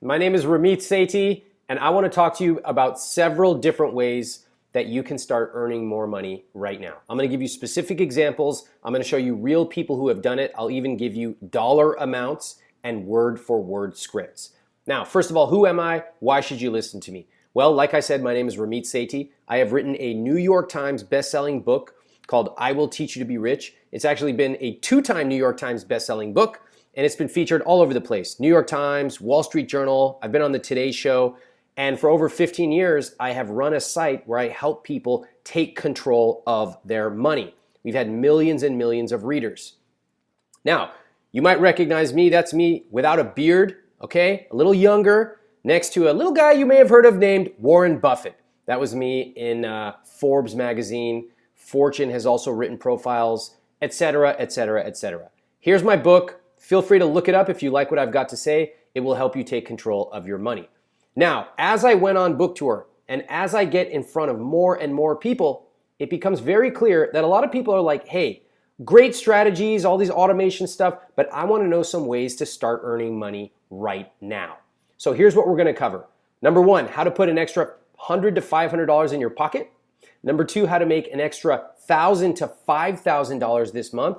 My name is Ramit Sethi, and I want to talk to you about several different ways that you can start earning more money right now. I'm going to give you specific examples. I'm going to show you real people who have done it. I'll even give you dollar amounts and word for word scripts. Now, first of all, who am I? Why should you listen to me? Well, like I said, my name is Ramit Sethi. I have written a New York Times best-selling book called I Will Teach You to Be Rich. It's actually been a two-time New York Times best-selling book, and it's been featured all over the place. New York Times, Wall Street Journal, I've been on the Today Show, and for over 15 years, I have run a site where I help people take control of their money. We've had millions and millions of readers. Now, you might recognize me. That's me without a beard, okay? A little younger, next to a little guy you may have heard of named Warren Buffett. That was me in Forbes magazine. Fortune has also written profiles, etc., etc., etc. Here's my book. Feel free to look it up if you like what I've got to say. It will help you take control of your money. Now, as I went on book tour and as I get in front of more and more people, it becomes very clear that a lot of people are like, hey, great strategies, all these automation stuff, but I want to know some ways to start earning money right now. So here's what we're going to cover. Number one, how to put an extra $100 to $500 in your pocket. Number two, how to make an extra $1,000 to $5,000 this month.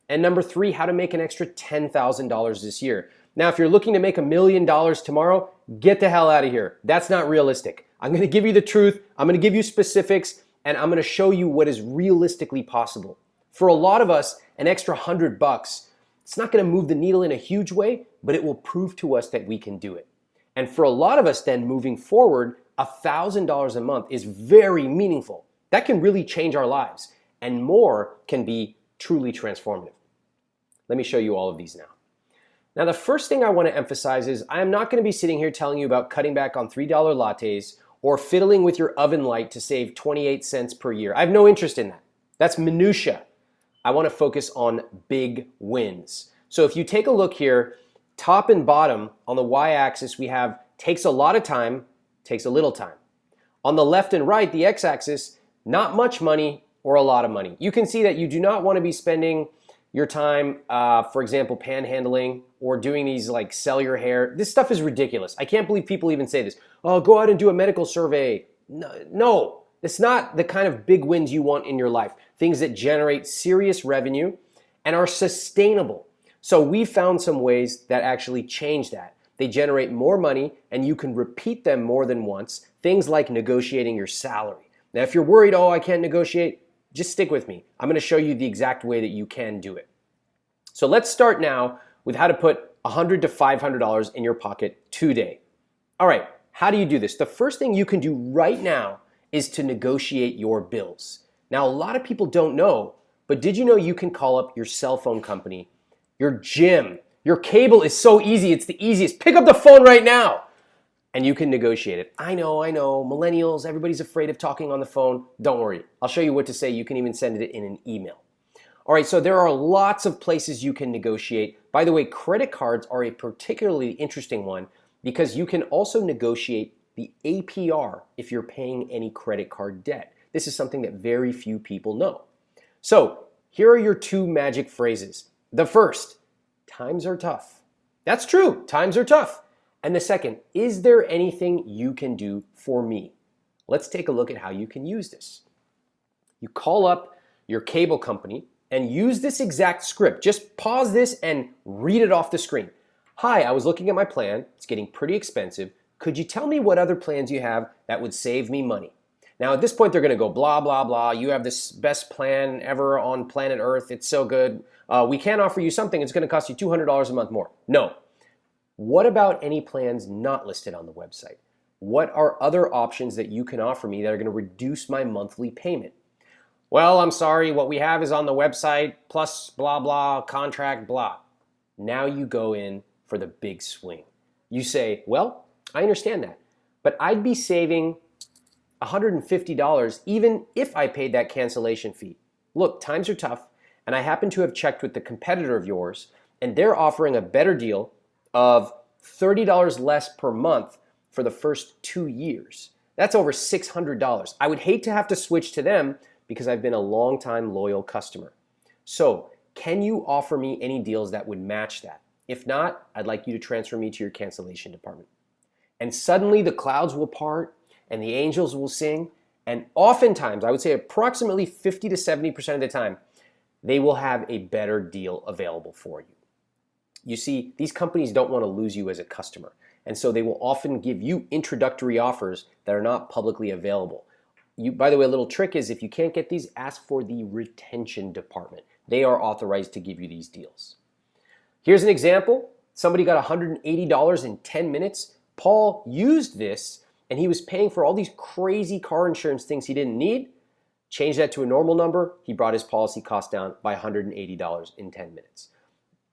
And number three, how to make an extra $10,000 this year. Now, if you're looking to make $1 million tomorrow, get the hell out of here. That's not realistic. I'm going to give you the truth. I'm going to give you specifics, and I'm going to show you what is realistically possible. For a lot of us, an extra $100, it's not going to move the needle in a huge way, but it will prove to us that we can do it. And for a lot of us then moving forward, $1,000 a month is very meaningful. That can really change our lives, and more can be truly transformative. Let me show you all of these now. Now, the first thing I want to emphasize is I am not going to be sitting here telling you about cutting back on $3 lattes or fiddling with your oven light to save 28 cents per year. I have no interest in that. That's minutia. I want to focus on big wins. So if you take a look here, top and bottom on the y-axis, we have takes a lot of time, takes a little time. On the left and right, the x-axis, not much money or a lot of money. You can see that you do not want to be spending your time, for example, panhandling or doing these like sell your hair. This stuff is ridiculous. I can't believe people even say this. Oh, go out and do a medical survey. No, it's not the kind of big wins you want in your life. Things that generate serious revenue and are sustainable. So we found some ways that actually change that. They generate more money and you can repeat them more than once. Things like negotiating your salary. Now, if you're worried, oh, I can't negotiate, just stick with me. I'm going to show you the exact way that you can do it. So let's start now with how to put $100 to $500 in your pocket today. All right, how do you do this? The first thing you can do right now is to negotiate your bills. Now, a lot of people don't know, but did you know you can call up your cell phone company, your gym, your cable is so easy, it's the easiest. Pick up the phone right now and you can negotiate it. I know, millennials, everybody's afraid of talking on the phone. Don't worry, I'll show you what to say. You can even send it in an email. All right, so there are lots of places you can negotiate. By the way, credit cards are a particularly interesting one because you can also negotiate the APR if you're paying any credit card debt. This is something that very few people know. So here are your two magic phrases. The first, times are tough. That's true, times are tough. And the second, is there anything you can do for me? Let's take a look at how you can use this. You call up your cable company and use this exact script. Just pause this and read it off the screen. Hi, I was looking at my plan. It's getting pretty expensive. Could you tell me what other plans you have that would save me money? Now at this point they're gonna go blah, blah, blah. You have this best plan ever on planet Earth. It's so good. We can't offer you something. It's gonna cost you $200 a month more. No. What about any plans not listed on the website? What are other options that you can offer me that are going to reduce my monthly payment? Well, I'm sorry, what we have is on the website, plus blah, blah, contract, blah. Now you go in for the big swing. You say, well, I understand that, but I'd be saving $150 even if I paid that cancellation fee. Look, times are tough, and I happen to have checked with the competitor of yours, and they're offering a better deal of $30 less per month for the first 2 years. That's over $600. I would hate to have to switch to them because I've been a long-time loyal customer. So, can you offer me any deals that would match that? If not, I'd like you to transfer me to your cancellation department. And suddenly the clouds will part and the angels will sing. And oftentimes, I would say approximately 50 to 70% of the time, they will have a better deal available for you. You see, these companies don't want to lose you as a customer. And so they will often give you introductory offers that are not publicly available. By the way, a little trick is if you can't get these, ask for the retention department. They are authorized to give you these deals. Here's an example. Somebody got $180 in 10 minutes. Paul used this and he was paying for all these crazy car insurance things he didn't need. Changed that to a normal number. He brought his policy cost down by $180 in 10 minutes.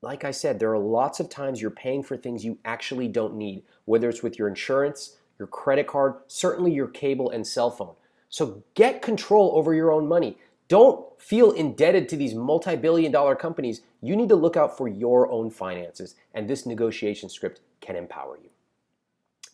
Like I said, there are lots of times you're paying for things you actually don't need, whether it's with your insurance, your credit card, certainly your cable and cell phone. So get control over your own money. Don't feel indebted to these multi-billion-dollar companies. You need to look out for your own finances, and this negotiation script can empower you.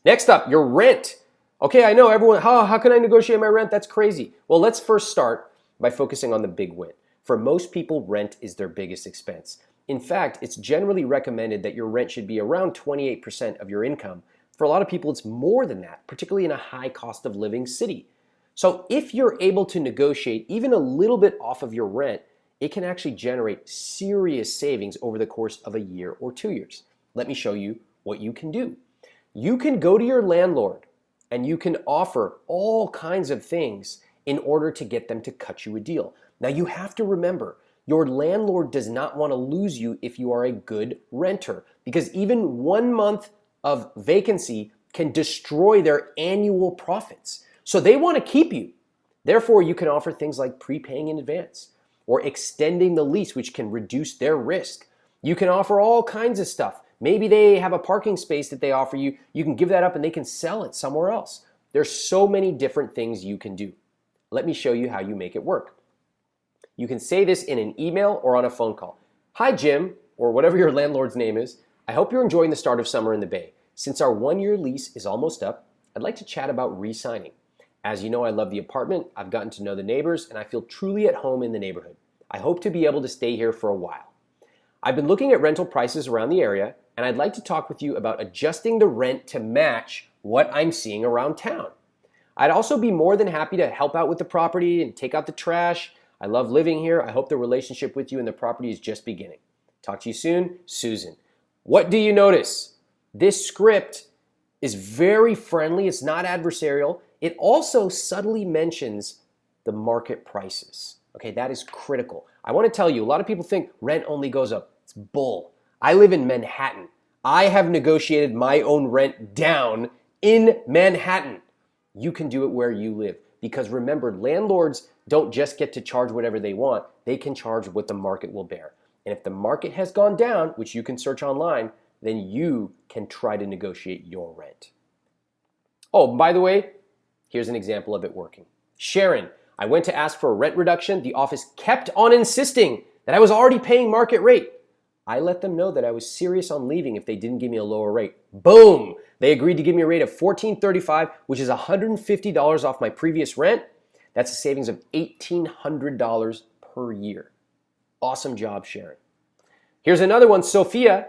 Next up, your rent. Okay, I know everyone, how can I negotiate my rent? That's crazy. Well, let's first start by focusing on the big win. For most people, rent is their biggest expense. In fact, it's generally recommended that your rent should be around 28% of your income. For a lot of people, it's more than that, particularly in a high cost of living city. So if you're able to negotiate even a little bit off of your rent, it can actually generate serious savings over the course of a year or 2 years. Let me show you what you can do. You can go to your landlord and you can offer all kinds of things in order to get them to cut you a deal. Now you have to remember, your landlord does not want to lose you if you are a good renter, because even 1 month of vacancy can destroy their annual profits. So they want to keep you. Therefore, you can offer things like prepaying in advance or extending the lease, which can reduce their risk. You can offer all kinds of stuff. Maybe they have a parking space that they offer you. You can give that up and they can sell it somewhere else. There's so many different things you can do. Let me show you how you make it work. You can say this in an email or on a phone call. Hi, Jim, or whatever your landlord's name is. I hope you're enjoying the start of summer in the Bay. Since our 1-year lease is almost up, I'd like to chat about re-signing. As you know, I love the apartment, I've gotten to know the neighbors, and I feel truly at home in the neighborhood. I hope to be able to stay here for a while. I've been looking at rental prices around the area, and I'd like to talk with you about adjusting the rent to match what I'm seeing around town. I'd also be more than happy to help out with the property and take out the trash. I love living here. I hope the relationship with you and the property is just beginning. Talk to you soon, Susan. What do you notice? This script is very friendly. It's not adversarial. It also subtly mentions the market prices. Okay, that is critical. I want to tell you, a lot of people think rent only goes up. It's bull. I live in Manhattan. I have negotiated my own rent down in Manhattan. You can do it where you live. Because remember, landlords don't just get to charge whatever they want. They can charge what the market will bear. And if the market has gone down, which you can search online, then you can try to negotiate your rent. Oh, by the way, here's an example of it working. Sharon, I went to ask for a rent reduction. The office kept on insisting that I was already paying market rate. I let them know that I was serious on leaving if they didn't give me a lower rate. Boom! They agreed to give me a rate of $1,435, which is $150 off my previous rent. That's a savings of $1,800 per year. Awesome job, Sharon. Here's another one, Sophia.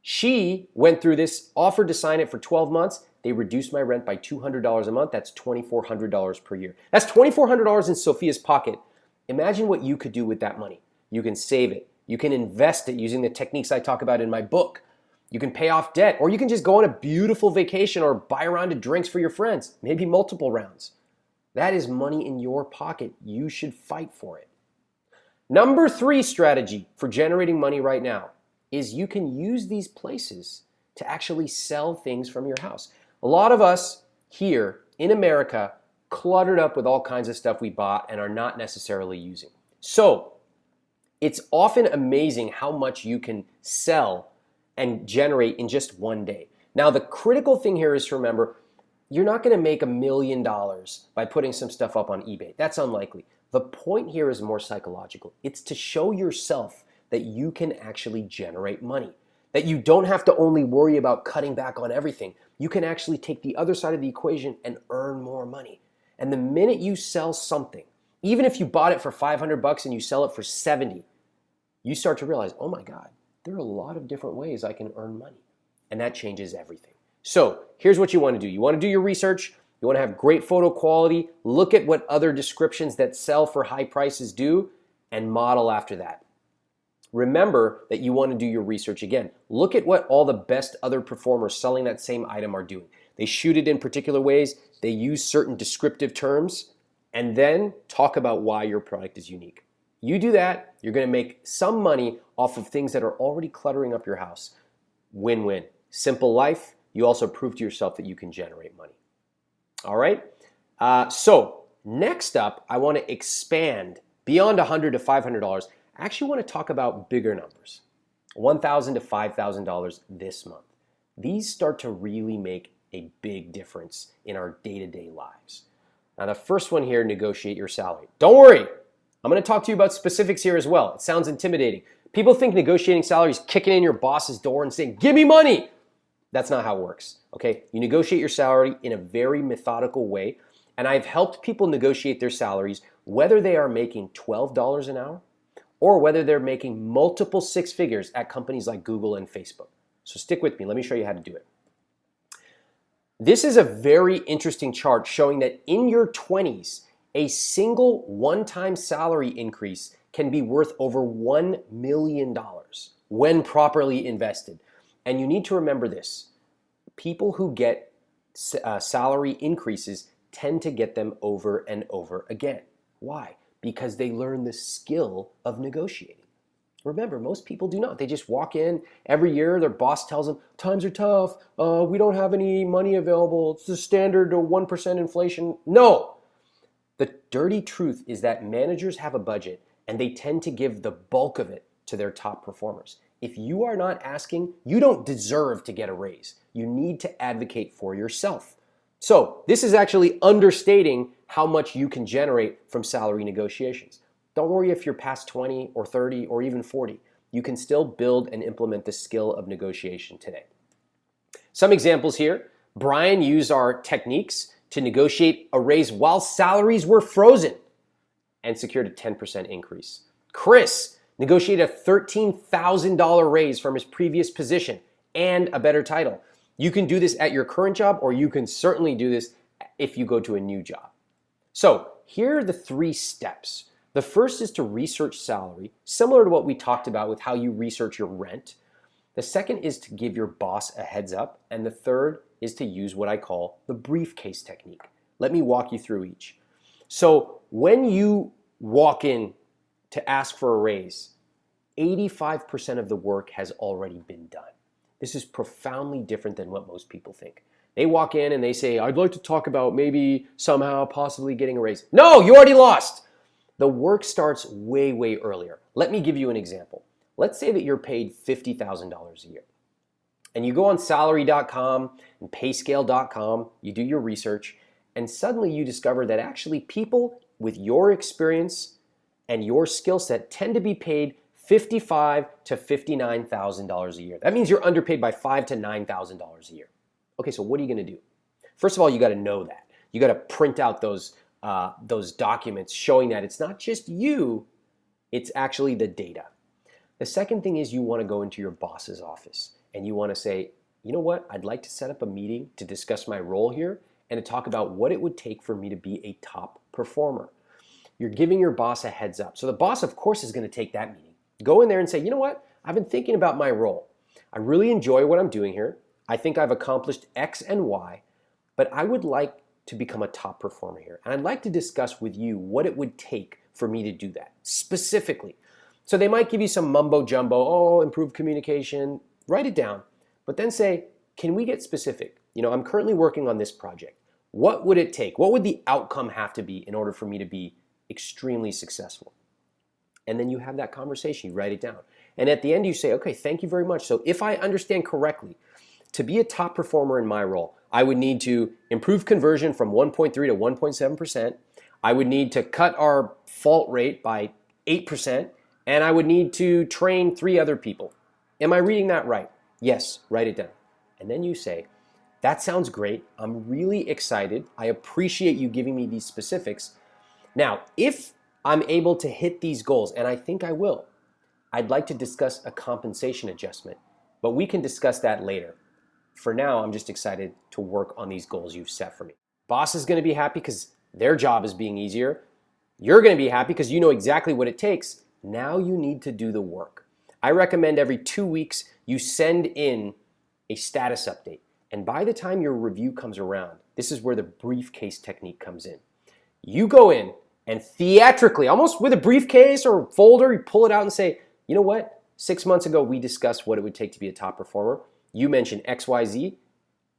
She went through this, offered to sign it for 12 months. They reduced my rent by $200 a month. That's $2,400 per year. That's $2,400 in Sophia's pocket. Imagine what you could do with that money. You can save it. You can invest it using the techniques I talk about in my book. You can pay off debt, or you can just go on a beautiful vacation or buy a round of drinks for your friends, maybe multiple rounds. That is money in your pocket. You should fight for it. Number 3 strategy for generating money right now is you can use these places to actually sell things from your house. A lot of us here in America cluttered up with all kinds of stuff we bought and are not necessarily using. So it's often amazing how much you can sell and generate in just one day. Now, the critical thing here is to remember, you're not going to make $1 million by putting some stuff up on eBay. That's unlikely. The point here is more psychological. It's to show yourself that you can actually generate money, that you don't have to only worry about cutting back on everything. You can actually take the other side of the equation and earn more money. And the minute you sell something, even if you bought it for $500 and you sell it for 70, you start to realize, oh my God, there are a lot of different ways I can earn money. And that changes everything. So here's what you want to do. You want to do your research. You want to have great photo quality. Look at what other descriptions that sell for high prices do and model after that. Remember that you want to do your research again. Look at what all the best other performers selling that same item are doing. They shoot it in particular ways. They use certain descriptive terms, and then talk about why your product is unique. You do that, you're going to make some money off of things that are already cluttering up your house. Win-win. Simple life. You also prove to yourself that you can generate money. All right? So next up, I want to expand beyond $100 to $500. I actually want to talk about bigger numbers, $1,000 to $5,000 this month. These start to really make a big difference in our day-to-day lives. Now, the first one here, negotiate your salary. Don't worry, I'm going to talk to you about specifics here as well. It sounds intimidating. People think negotiating salary is kicking in your boss's door and saying, give me money. That's not how it works, okay? You negotiate your salary in a very methodical way, and I've helped people negotiate their salaries whether they are making $12 an hour or whether they're making multiple six figures at companies like Google and Facebook. So stick with me. Let me show you how to do it. This is a very interesting chart showing that in your 20s, a single one-time salary increase can be worth over $1 million when properly invested. And you need to remember this. People who get salary increases tend to get them over and over again. Why? Because they learn the skill of negotiating. Remember, most people do not. They just walk in every year, their boss tells them, times are tough, we don't have any money available, it's the standard 1% inflation. No! The dirty truth is that managers have a budget and they tend to give the bulk of it to their top performers. If you are not asking, you don't deserve to get a raise. You need to advocate for yourself. So this is actually understating how much you can generate from salary negotiations. Don't worry if you're past 20 or 30 or even 40. You can still build and implement the skill of negotiation today. Some examples here. Brian used our techniques to negotiate a raise while salaries were frozen and secured a 10% increase. Chris negotiated a $13,000 raise from his previous position and a better title. You can do this at your current job, or you can certainly do this if you go to a new job. So here are the 3 steps. The first is to research salary, similar to what we talked about with how you research your rent. The second is to give your boss a heads up. And the third is to use what I call the briefcase technique. Let me walk you through each. So when you walk in to ask for a raise, 85% of the work has already been done. This is profoundly different than what most people think. They walk in and they say, I'd like to talk about maybe somehow possibly getting a raise. No, you already lost. The work starts way, way earlier. Let me give you an example. Let's say that you're paid $50,000 a year. And you go on salary.com and payscale.com, you do your research, and suddenly you discover that actually people with your experience and your skill set tend to be paid $55,000 to $59,000 a year. That means you're underpaid by $5,000 to $9,000 a year. Okay, so what are you going to do? First of all, you got to know that. You got to print out those documents showing that it's not just you, it's actually the data. The second thing is you want to go into your boss's office and you want to say, you know what, I'd like to set up a meeting to discuss my role here and to talk about what it would take for me to be a top performer. You're giving your boss a heads up. So the boss, of course, is going to take that meeting. Go in there and say, you know what, I've been thinking about my role. I really enjoy what I'm doing here. I think I've accomplished X and Y, but I would like to become a top performer here. And I'd like to discuss with you what it would take for me to do that specifically. So they might give you some mumbo jumbo, improve communication, write it down, but then say, can we get specific? You know, I'm currently working on this project. What would it take? What would the outcome have to be in order for me to be extremely successful? And then you have that conversation, you write it down. And at the end you say, okay, thank you very much. So if I understand correctly, to be a top performer in my role, I would need to improve conversion from 1.3 to 1.7%. I would need to cut our fault rate by 8%. And I would need to train 3 other people. Am I reading that right? Yes, write it down. And then you say, that sounds great. I'm really excited. I appreciate you giving me these specifics. Now, if I'm able to hit these goals, and I think I will, I'd like to discuss a compensation adjustment, but we can discuss that later. For now, I'm just excited to work on these goals you've set for me. Boss is going to be happy because their job is being easier. You're going to be happy because you know exactly what it takes. Now you need to do the work. I recommend every 2 weeks you send in a status update. And by the time your review comes around, this is where the briefcase technique comes in. You go in and theatrically, almost with a briefcase or folder, you pull it out and say, you know what? 6 months ago, we discussed what it would take to be a top performer. You mentioned XYZ.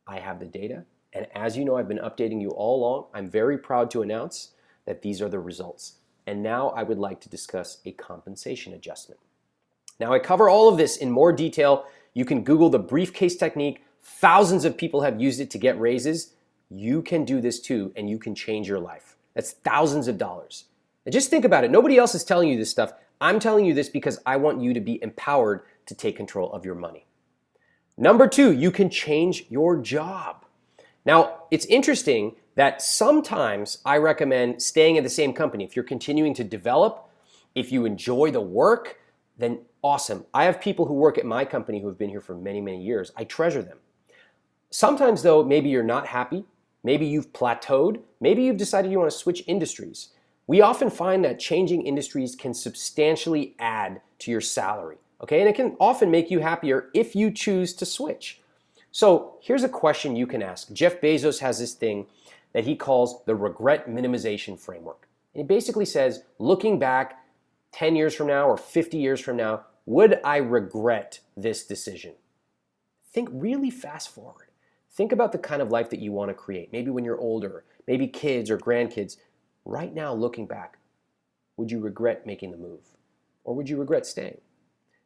I have the data. And as you know, I've been updating you all along. I'm very proud to announce that these are the results. And now I would like to discuss a compensation adjustment. Now I cover all of this in more detail. You can Google the briefcase technique. Thousands of people have used it to get raises. You can do this too, and you can change your life. That's thousands of dollars. And just think about it. Nobody else is telling you this stuff. I'm telling you this because I want you to be empowered to take control of your money. Number 2, you can change your job. Now, it's interesting that sometimes I recommend staying at the same company. If you're continuing to develop, if you enjoy the work, then awesome. I have people who work at my company who have been here for many, many years. I treasure them. Sometimes though, maybe you're not happy. Maybe you've plateaued. Maybe you've decided you want to switch industries. We often find that changing industries can substantially add to your salary, okay? And it can often make you happier if you choose to switch. So here's a question you can ask. Jeff Bezos has this thing that he calls the regret minimization framework. And he basically says, looking back 10 years from now or 50 years from now, would I regret this decision? Think really fast forward. Think about the kind of life that you want to create. Maybe when you're older, maybe kids or grandkids. Right now, looking back, would you regret making the move? Or would you regret staying?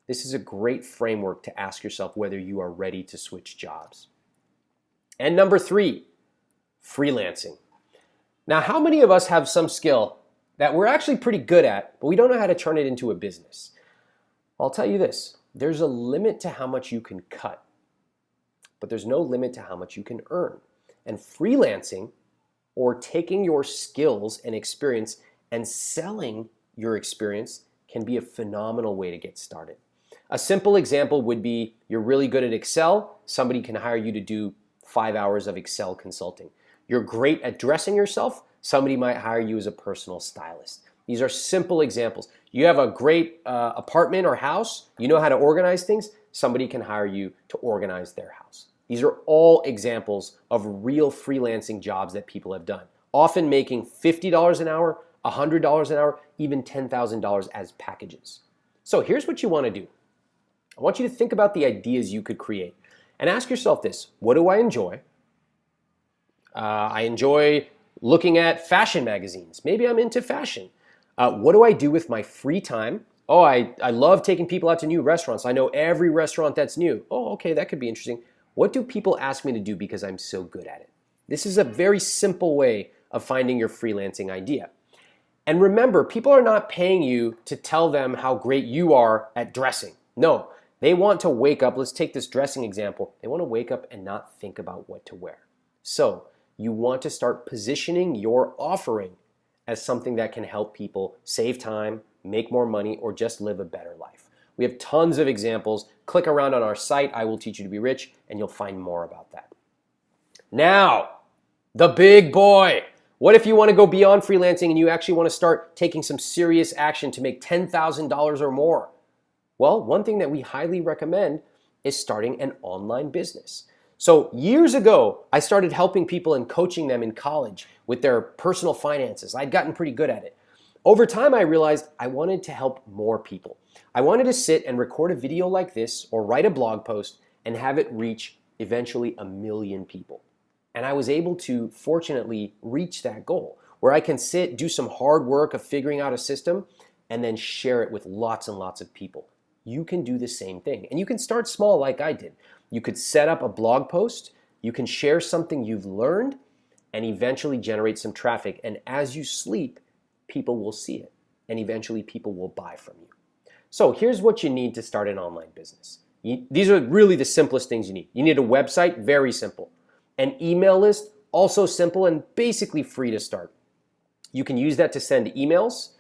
This is a great framework to ask yourself whether you are ready to switch jobs. And number 3, freelancing. Now, how many of us have some skill that we're actually pretty good at, but we don't know how to turn it into a business? I'll tell you this, there's a limit to how much you can cut, but there's no limit to how much you can earn. And freelancing, or taking your skills and experience and selling your experience, can be a phenomenal way to get started. A simple example would be you're really good at Excel, somebody can hire you to do 5 hours of Excel consulting. You're great at dressing yourself, somebody might hire you as a personal stylist. These are simple examples. You have a great apartment or house, you know how to organize things, somebody can hire you to organize their house. These are all examples of real freelancing jobs that people have done, often making $50 an hour, $100 an hour, even $10,000 as packages. So here's what you want to do. I want you to think about the ideas you could create and ask yourself this: what do I enjoy? I enjoy looking at fashion magazines. Maybe I'm into fashion. What do I do with my free time? Oh, I love taking people out to new restaurants. I know every restaurant that's new. Oh, okay, that could be interesting. What do people ask me to do because I'm so good at it? This is a very simple way of finding your freelancing idea. And remember, people are not paying you to tell them how great you are at dressing. No, they want to wake up. Let's take this dressing example. They want to wake up and not think about what to wear. So you want to start positioning your offering as something that can help people save time, make more money, or just live a better life. We have tons of examples. Click around on our site, I Will Teach You to Be Rich, and you'll find more about that. Now, the big boy. What if you want to go beyond freelancing and you actually want to start taking some serious action to make $10,000 or more? Well, one thing that we highly recommend is starting an online business. So years ago, I started helping people and coaching them in college with their personal finances. I'd gotten pretty good at it. Over time, I realized I wanted to help more people. I wanted to sit and record a video like this or write a blog post and have it reach eventually 1 million people. And I was able to, fortunately, reach that goal where I can sit, do some hard work of figuring out a system, and then share it with lots and lots of people. You can do the same thing. And you can start small like I did. You could set up a blog post, you can share something you've learned, and eventually generate some traffic. And as you sleep, people will see it, and eventually people will buy from you. So here's what you need to start an online business. These are really the simplest things you need. You need a website, very simple. An email list, also simple and basically free to start. You can use that to send emails,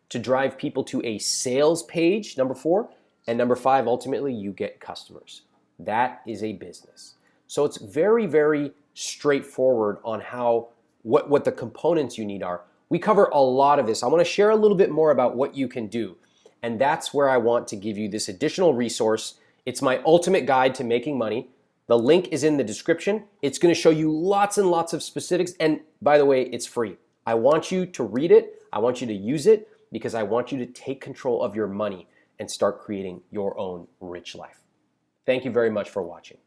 to drive people to a sales page, number 4. And number 5, ultimately, you get customers. That is a business. So it's very, very straightforward on how what the components you need are. We cover a lot of this. I want to share a little bit more about what you can do. And that's where I want to give you this additional resource. It's my ultimate guide to making money. The link is in the description. It's going to show you lots and lots of specifics. And by the way, it's free. I want you to read it. I want you to use it because I want you to take control of your money and start creating your own rich life. Thank you very much for watching.